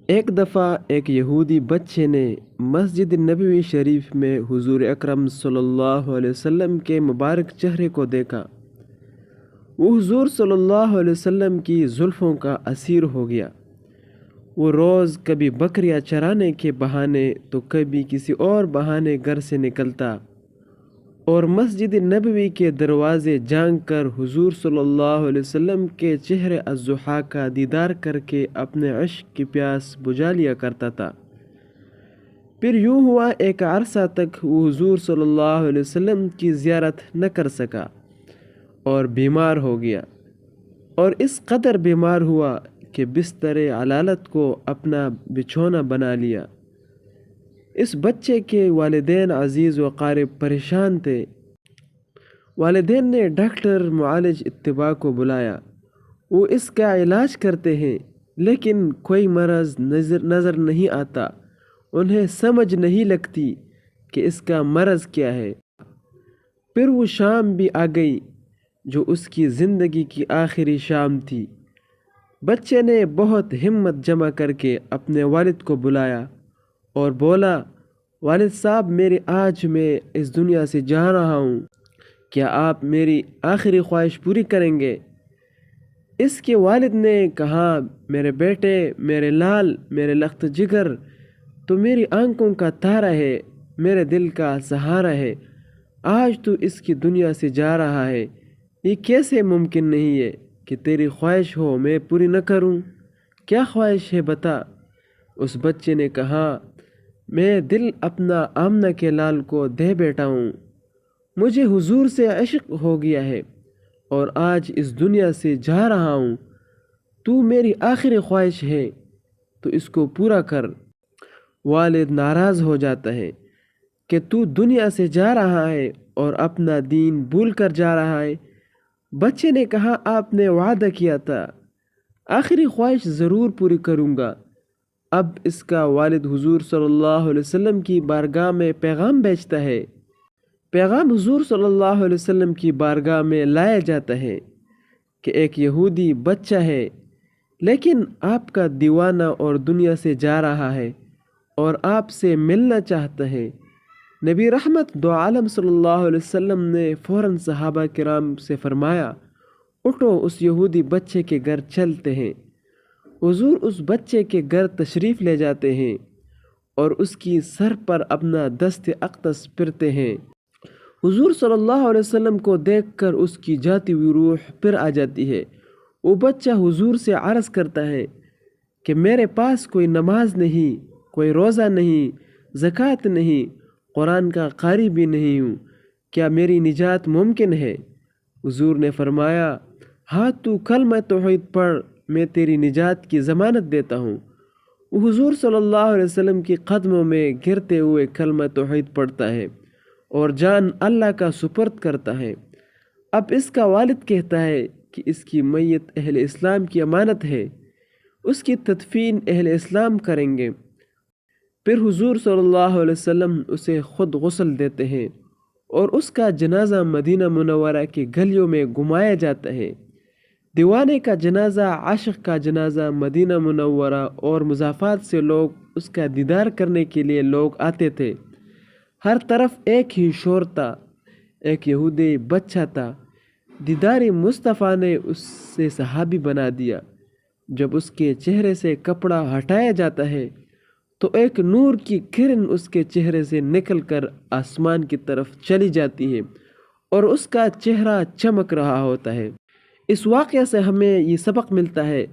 ایک دفعہ ایک یہودی بچے نے مسجد نبوی شریف میں حضور اکرم صلی اللہ علیہ وسلم کے مبارک چہرے کو دیکھا۔ وہ حضور صلی اللہ علیہ وسلم کی زلفوں کا اسیر ہو گیا۔ وہ روز کبھی بکریاں چرانے کے بہانے تو کبھی کسی اور بہانے گھر سے نکلتا اور مسجد نبوی کے دروازے جھانک کر حضور صلی اللہ علیہ وسلم کے چہرے الضحیٰ کا دیدار کر کے اپنے عشق کی پیاس بجھا لیا کرتا تھا۔ پھر یوں ہوا ایک عرصہ تک وہ حضور صلی اللہ علیہ وسلم کی زیارت نہ کر سکا اور بیمار ہو گیا، اور اس قدر بیمار ہوا کہ بستر علالت کو اپنا بچھونا بنا لیا۔ اس بچے کے والدین عزیز و قارب پریشان تھے۔ والدین نے ڈاکٹر معالج اتباع کو بلایا۔ وہ اس کا علاج کرتے ہیں لیکن کوئی مرض نظر نہیں آتا۔ انہیں سمجھ نہیں لگتی کہ اس کا مرض کیا ہے۔ پھر وہ شام بھی آ گئی جو اس کی زندگی کی آخری شام تھی۔ بچے نے بہت ہمت جمع کر کے اپنے والد کو بلایا اور بولا، والد صاحب آج میں اس دنیا سے جا رہا ہوں، کیا آپ میری آخری خواہش پوری کریں گے؟ اس کے والد نے کہا، میرے بیٹے، میرے لال، میرے لخت جگر، تو میری آنکھوں کا تارا ہے، میرے دل کا سہارا ہے۔ آج تو اس کی دنیا سے جا رہا ہے، یہ کیسے ممکن نہیں ہے کہ تیری خواہش ہو میں پوری نہ کروں؟ کیا خواہش ہے بتا؟ اس بچے نے کہا، میں دل اپنا آمنہ کے لال کو دے بیٹا ہوں، مجھے حضور سے عشق ہو گیا ہے اور آج اس دنیا سے جا رہا ہوں۔ تو میری آخری خواہش ہے تو اس کو پورا کر۔ والد ناراض ہو جاتا ہے کہ تو دنیا سے جا رہا ہے اور اپنا دین بھول کر جا رہا ہے۔ بچے نے کہا، آپ نے وعدہ کیا تھا، آخری خواہش ضرور پوری کروں گا۔ اب اس کا والد حضور صلی اللہ علیہ وسلم کی بارگاہ میں پیغام بھیجتا ہے۔ پیغام حضور صلی اللہ علیہ وسلم کی بارگاہ میں لایا جاتا ہے کہ ایک یہودی بچہ ہے لیکن آپ کا دیوانہ اور دنیا سے جا رہا ہے اور آپ سے ملنا چاہتا ہے۔ نبی رحمت دو عالم صلی اللہ علیہ وسلم نے فوراً صحابہ کرام سے فرمایا، اٹھو اس یہودی بچے کے گھر چلتے ہیں۔ حضور اس بچے کے گھر تشریف لے جاتے ہیں اور اس کی سر پر اپنا دست اقدس پھرتے ہیں۔ حضور صلی اللہ علیہ وسلم کو دیکھ کر اس کی جاتی ہوئی روح پھر آ جاتی ہے۔ وہ بچہ حضور سے عرض کرتا ہے کہ میرے پاس کوئی نماز نہیں، کوئی روزہ نہیں، زکوٰۃ نہیں، قرآن کا قاری بھی نہیں ہوں، کیا میری نجات ممکن ہے؟ حضور نے فرمایا، ہاں تو کلمہ توحید پڑھ، میں تیری نجات کی ضمانت دیتا ہوں۔ وہ حضور صلی اللہ علیہ وسلم کی قدموں میں گرتے ہوئے کلمہ توحید پڑھتا ہے اور جان اللہ کا سپرد کرتا ہے۔ اب اس کا والد کہتا ہے کہ اس کی میت اہل اسلام کی امانت ہے، اس کی تدفین اہل اسلام کریں گے۔ پھر حضور صلی اللہ علیہ وسلم اسے خود غسل دیتے ہیں اور اس کا جنازہ مدینہ منورہ کی گلیوں میں گھمایا جاتا ہے۔ دیوانے کا جنازہ، عاشق کا جنازہ، مدینہ منورہ اور مضافات سے لوگ اس کا دیدار کرنے کے لیے لوگ آتے تھے۔ ہر طرف ایک ہی شور تھا۔ ایک یہودی بچہ تھا، دیدار مصطفیٰ نے اسے صحابی بنا دیا۔ جب اس کے چہرے سے کپڑا ہٹایا جاتا ہے تو ایک نور کی کرن اس کے چہرے سے نکل کر آسمان کی طرف چلی جاتی ہے اور اس کا چہرہ چمک رہا ہوتا ہے۔ اس واقعہ سے ہمیں یہ سبق ملتا ہے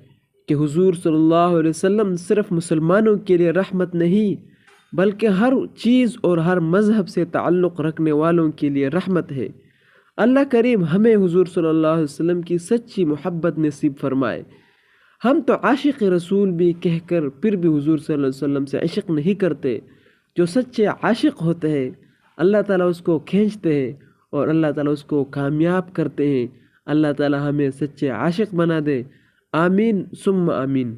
کہ حضور صلی اللہ علیہ وسلم صرف مسلمانوں کے لیے رحمت نہیں بلکہ ہر چیز اور ہر مذہب سے تعلق رکھنے والوں کے لیے رحمت ہے۔ اللہ کریم ہمیں حضور صلی اللہ علیہ وسلم کی سچی محبت نصیب فرمائے۔ ہم تو عاشق رسول بھی کہہ کر پھر بھی حضور صلی اللہ علیہ وسلم سے عشق نہیں کرتے۔ جو سچے عاشق ہوتے ہیں اللہ تعالیٰ اس کو کھینچتے ہیں اور اللہ تعالیٰ اس کو کامیاب کرتے ہیں۔ اللہ تعالیٰ ہمیں سچے عاشق بنا دے، آمین ثم آمین۔